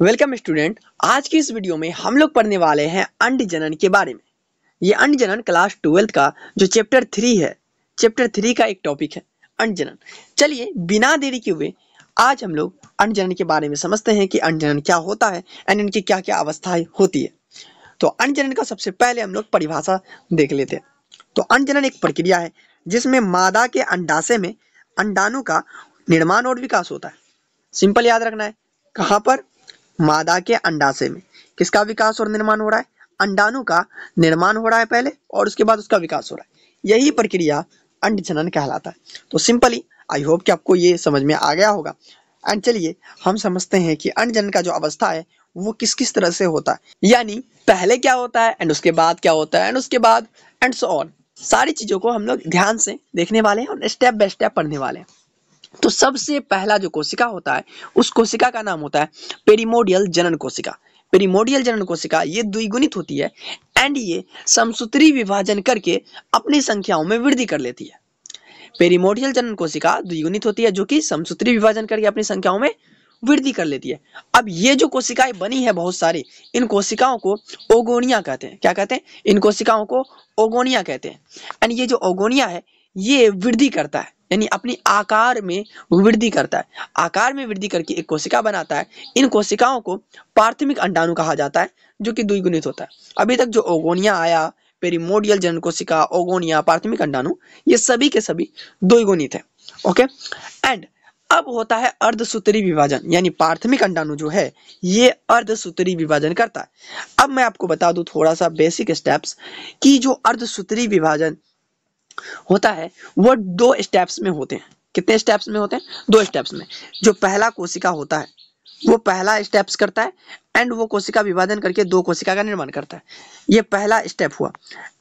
Welcome student. आज की इस वीडियो में हम लोग पढ़ने वाले हैं अंड जनन के बारे में। ये अंड जनन क्लास 12 का जो चैप्टर 3 है, चैप्टर 3 का एक टॉपिक है अंड जनन। चलिए बिना देरी के हुए आज हम लोग अंड जनन के बारे में समझते हैं कि अंड जनन क्या होता है एंड इनकी क्या क्या अवस्थाएं होती है। तो अंड जनन का सबसे पहले हम लोग परिभाषा देख लेते हैं। तो अंड जनन एक प्रक्रिया है जिसमें मादा के अंडाशय में अंडाणु का निर्माण और विकास होता है। सिंपल याद रखना है, कहाँ पर? मादा के अंडाशय में किसका विकास और निर्माण हो रहा है? अंडाणु का निर्माण हो रहा है पहले और उसके बाद उसका विकास हो रहा है। यही प्रक्रिया अंड जनन कहलाता है। तो सिंपली आई होप कि आपको ये समझ में आ गया होगा। एंड चलिए हम समझते हैं कि अंड जनन का जो अवस्था है वो किस किस तरह से होता है, यानी पहले क्या होता है एंड उसके बाद क्या होता है एंड उसके बाद एंड सो ऑन। सारी चीजों को हम लोग ध्यान से देखने वाले हैं और स्टेप बाय स्टेप पढ़ने वाले हैं। तो सबसे पहला जो कोशिका होता है उस कोशिका का नाम होता है पेरिमोडियल जनन कोशिका। पेरिमोडियल जनन कोशिका ये द्विगुणित होती है एंड ये समसूत्री विभाजन करके अपनी संख्याओं में वृद्धि कर लेती है। पेरिमोडियल जनन कोशिका द्विगुणित होती है जो कि समसूत्री विभाजन करके अपनी संख्याओं में वृद्धि कर लेती है। अब ये जो कोशिकाएं बनी है बहुत सारी, इन कोशिकाओं को ओगोनिया कहते हैं। क्या कहते हैं? इन कोशिकाओं को ओगोनिया कहते हैं। एंड ये जो ओगोनिया है ये वृद्धि करता है, यानी अपनी आकार में वृद्धि करता है। आकार में वृद्धि करके एक कोशिका बनाता है। इन कोशिकाओं को प्राथमिक अंडाणु कहा जाता है जो कि द्विगुणित होता है। अभी तक जो ओगोनिया आया, पेरिमोडियल जनन कोशिका, ओगोनिया, प्राथमिक अंडाणु, ये सभी के सभी द्विगुणित है। ओके। एंड अब होता है अर्धसूत्री विभाजन, यानी प्राथमिक अंडाणु जो है ये अर्धसूत्री विभाजन करता है। अब मैं आपको बता दूं थोड़ा सा बेसिक स्टेप्स कि जो अर्धसूत्री विभाजन होता है वो 2 स्टेप्स में होते हैं। कितने स्टेप्स में होते हैं? 2 स्टेप्स में। जो पहला कोशिका होता है वो पहला स्टेप्स करता है एंड वो कोशिका विभाजन करके 2 कोशिका का निर्माण करता है। ये पहला स्टेप हुआ।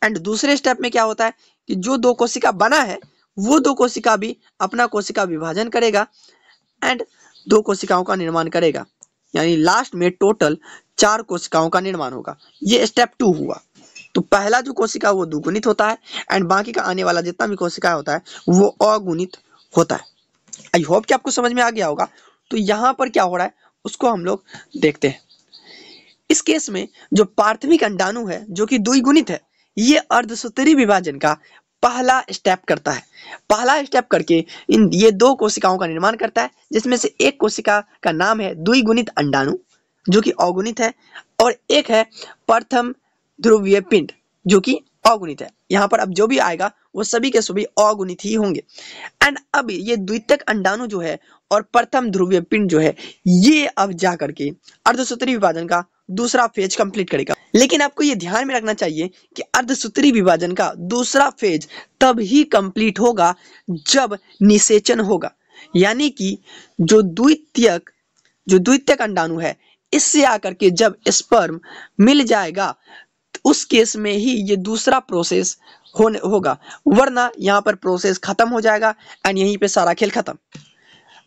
एंड दूसरे स्टेप में क्या होता है कि जो 2 कोशिका बना है वो 2 कोशिका भी अपना कोशिका विभाजन करेगा एंड 2 कोशिकाओं का निर्माण करेगा, यानी लास्ट में टोटल 4 कोशिकाओं का निर्माण होगा। ये स्टेप 2 हुआ। तो पहला जो कोशिका वो द्विगुणित होता है एंड बाकी का आने वाला जितना भी कोशिका होता है वो अगुणित होता है। आई होप कि आपको समझ में आ गया होगा। तो यहाँ पर क्या हो रहा है उसको हम लोग देखते हैं। इस केस में जो प्राथमिक अंडाणु है जो कि द्विगुणित है, ये अर्धसूत्री विभाजन का पहला स्टेप करता है। पहला स्टेप करके ये 2 कोशिकाओं का निर्माण करता है, जिसमें से एक कोशिका का नाम है द्विगुणित अंडाणु जो कि अगुणित है और एक है प्रथम ध्रुवीय पिंड जो कि अगुणित है। यहाँ पर अब जो भी आएगा वो सभी के सभी अगुणित ही होंगे। एंड अब ये द्वितीयक अंडाणु जो है और प्रथम ध्रुवीय पिंड जो है ये अब जा करके अर्धसूत्री विभाजन का दूसरा फेज कंप्लीट करेगा। लेकिन आपको ये ध्यान में रखना चाहिए कि अर्धसूत्री विभाजन का दूसरा फेज तब ही कंप्लीट होगा जब निषेचन होगा, यानी कि जो द्वितीयक अंडाणु है इससे आकर के जब स्पर्म मिल जाएगा उस केस में ही ये दूसरा प्रोसेस होगा, वरना यहाँ पर प्रोसेस खत्म हो जाएगा एंड यहीं पे सारा खेल खत्म।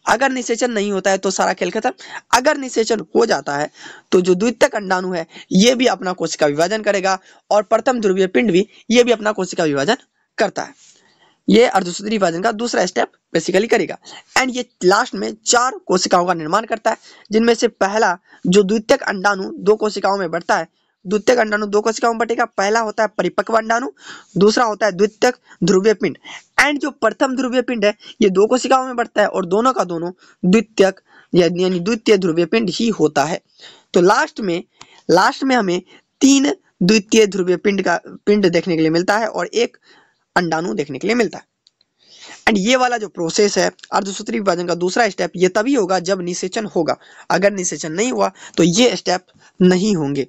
अगर निषेचन नहीं होता है तो सारा खेल खत्म। अगर निषेचन हो जाता है तो जो द्वितीयक अंडाणु है ये भी अपना कोशिका विभाजन करेगा और प्रथम ध्रुवीय पिंड भी ये भी अपना कोशिका विभाजन करता है। ये अर्धसूत्री विभाजन का दूसरा स्टेप बेसिकली करेगा एंड ये लास्ट में 4 कोशिकाओं का निर्माण करता है, जिनमें से पहला जो द्वितीयक अंडाणु 2 कोशिकाओं में बढ़ता है। द्वितीयक अंडाणु 2 कोशिकाओं में बटेगा। पहला होता है परिपक्व अंडाणु, दूसरा होता है द्वितीयक ध्रुवीय पिंड। एंड जो प्रथम ध्रुवीय पिंड है ये 2 कोशिकाओं में बढ़ता है और दोनों का दोनों द्वितीयक यानी द्वितीय ध्रुवीय पिंड ही होता है। तो लास्ट में हमें 3 द्वितीय ध्रुवीय पिंड देखने के लिए मिलता है और 1 अंडाणु देखने के लिए मिलता है। एंड ये वाला जो प्रोसेस है अर्धसूत्री विभाजन का दूसरा स्टेप ये तभी होगा जब निषेचन होगा। अगर निषेचन नहीं हुआ तो ये स्टेप नहीं होंगे।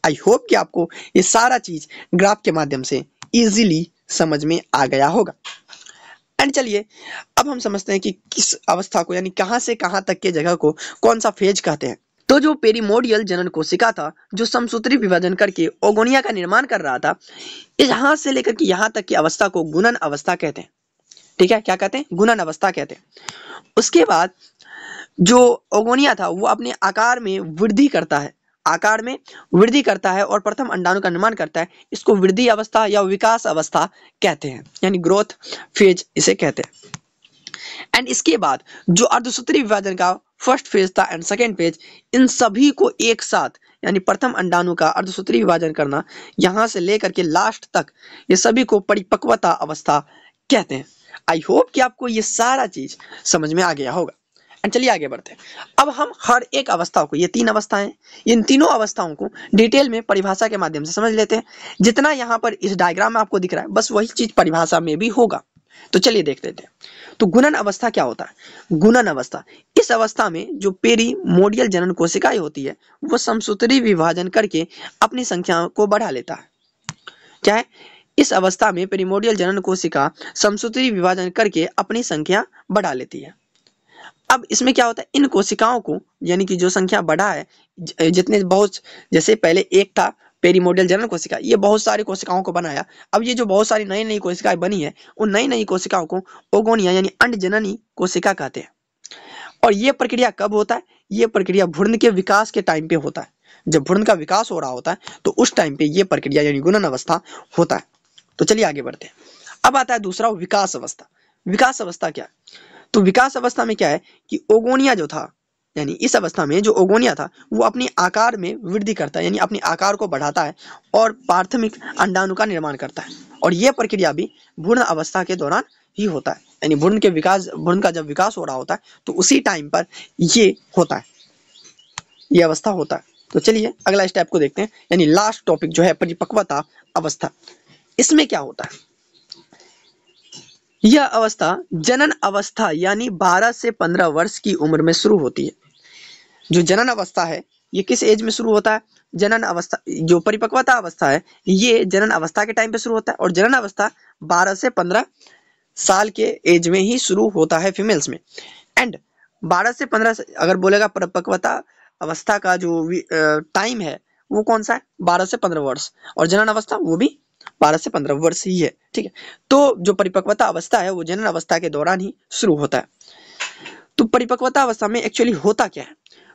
आई होप कि आपको ये सारा चीज ग्राफ के माध्यम से इजीली समझ में आ गया होगा। एंड चलिए अब हम समझते हैं कि किस अवस्था को यानी कहां से कहां तक के जगह को कौन सा फेज कहते हैं। तो जो पेरिमोडियल जनन कोशिका था जो समसूत्री विभाजन करके ओगोनिया का निर्माण कर रहा था, यहाँ से लेकर के यहाँ तक की अवस्था को गुणन अवस्था कहते हैं। ठीक है, क्या कहते हैं? गुणन अवस्था कहते हैं। उसके बाद जो ओगोनिया था वो अपने आकार में वृद्धि करता है और प्रथम अंडाणु का निर्माण करता है। इसको वृद्धि अवस्था या विकास अवस्था कहते हैं, यानी ग्रोथ फेज इसे कहते हैं। एंड इसके बाद जो अर्धसूत्री विभाजन का फर्स्ट फेज था एंड सेकेंड फेज, इन सभी को एक साथ यानी प्रथम अंडाणु का अर्धसूत्री विभाजन करना, यहाँ से लेकर के लास्ट तक ये सभी को परिपक्वता अवस्था कहते हैं। आई होप कि आपको ये सारा चीज समझ में आ गया होगा। एंड चलिए आगे बढ़ते हैं। अब हम हर एक अवस्था को, ये 3 अवस्थाएं, इन तीनों अवस्थाओं को डिटेल में परिभाषा के माध्यम से समझ लेते हैं। जितना यहाँ पर इस डायग्राम में आपको दिख रहा है बस वही चीज परिभाषा में भी होगा। तो चलिए देख लेते हैं। तो गुणन अवस्था क्या होता है? गुणन अवस्था, इस अवस्था में जो पेरीमोडियल जनन कोशिकाएं होती है वो समसूत्री विभाजन करके अपनी संख्या को बढ़ा लेता है। क्या है? इस अवस्था में पेरीमोडियल जनन कोशिका समसूत्री विभाजन करके अपनी संख्या बढ़ा लेती है। अब इसमें क्या होता है, इन कोशिकाओं को यानी कि जो संख्या बढ़ा है, जितने बहुत, जैसे पहले एक था पेरीमोडियल जनन कोशिका, ये बहुत सारी कोशिकाओं को बनाया। अब ये जो बहुत सारी नई नई कोशिकाएं बनी है उन नई नई कोशिकाओं को ओगोनिया यानी अंडजननी कोशिका कहते हैं। और ये प्रक्रिया कब होता है? ये प्रक्रिया भ्रूण के विकास के टाइम पे होता है। जब भ्रूण का विकास हो रहा होता है तो उस टाइम पे ये प्रक्रिया यानी गुणन अवस्था होता है। तो चलिए आगे बढ़ते हैं। अब आता है दूसरा, विकास अवस्था। विकास अवस्था क्या है? तो विकास अवस्था में क्या है कि ओगोनिया जो था, यानी इस अवस्था में जो ओगोनिया था वो अपने आकार में वृद्धि करता है, यानी अपने आकार को बढ़ाता है और प्राथमिक अंडाणु का निर्माण करता है। और यह प्रक्रिया भी भ्रूण अवस्था के दौरान ही होता है, यानी भ्रूण का जब विकास हो रहा होता है तो उसी टाइम पर ये होता है, ये अवस्था होता है। तो चलिए अगला स्टेप को देखते हैं, यानी लास्ट टॉपिक जो है परिपक्वता अवस्था। इसमें क्या होता है? यह अवस्था जनन अवस्था यानी 12 से 15 वर्ष की उम्र में शुरू होती है। जो जनन अवस्था है ये किस एज में शुरू होता है? जनन अवस्था, जो परिपक्वता अवस्था है ये जनन अवस्था के टाइम पे शुरू होता है, और जनन अवस्था 12 से 15 साल के एज में ही शुरू होता है फीमेल्स में। एंड 12 से 15 अगर बोलेगा परिपक्वता अवस्था का जो टाइम है वो कौन सा है? 12 से 15 वर्ष, और जनन अवस्था वो भी 12 से 15 वर्ष ही है। ठीक है, तो जो परिपक्वता अवस्था है वो जनन अवस्था के दौरान ही शुरू होता है। तो परिपक्वता अवस्था में एक्चुअली होता क्या है?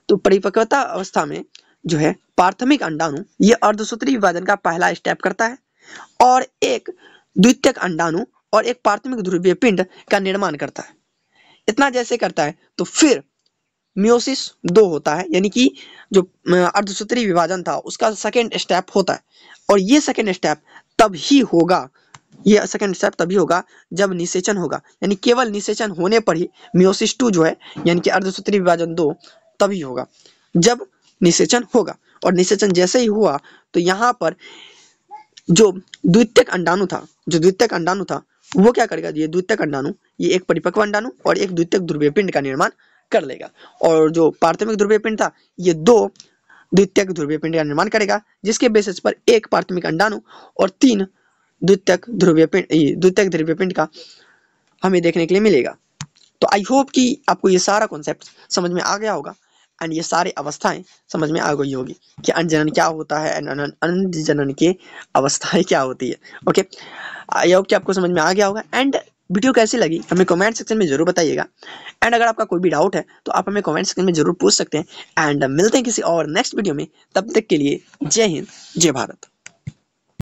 तो परिपक्वता अवस्था में जो है प्राथमिक अंडाणु ये अर्धसूत्री विभाजन का पहला स्टेप करता है और एक द्वितीयक अंडाणु और एक प्राथमिक ध्रुवीय पिंड का निर्माण करता है। इतना जैसे करता है तो फिर मियोसिस 2 होता है, यानी कि जो अर्धसूत्री विभाजन था उसका सेकेंड स्टेप होता है। और ये सेकेंड स्टेप तभी होगा, ये सेकेंड स्टेप तभी होगा जब निषेचन होगा, यानी केवल निषेचन होने पर ही मियोसिस 2 जो है यानी कि अर्धसूत्री विभाजन 2 तभी होगा जब निषेचन होगा। और निषेचन जैसे ही हुआ तो यहाँ पर जो द्वितीयक अंडाणु था वो क्या करेगा? ये द्वितीयक अंडाणु ये एक परिपक्व अंडाणु और एक द्वितीयक ध्रुवीय पिंड का निर्माण कर लेगा। और जो प्राथमिक ध्रुवीय पिंड था ये 2 द्वितीयक ध्रुवीय पिंड का निर्माण करेगा, जिसके बेसिस पर एक प्राथमिक अंडाणु और 3 द्वितीयक ध्रुवीय पिंड का हमें देखने के लिए मिलेगा। तो आई होप कि आपको ये सारा कॉन्सेप्ट समझ में आ गया होगा एंड ये सारी अवस्थाएं समझ में आ गई होगी कि अंडजनन क्या होता है एंड अंडजनन की अवस्थाएं क्या होती है। ओके, आई होप कि आपको समझ में आ गया होगा। एंड वीडियो कैसी लगी हमें कमेंट सेक्शन में जरूर बताइएगा। एंड अगर आपका कोई भी डाउट है तो आप हमें कमेंट सेक्शन में जरूर पूछ सकते हैं। एंड मिलते हैं किसी और नेक्स्ट वीडियो में, तब तक के लिए जय हिंद, जय भारत।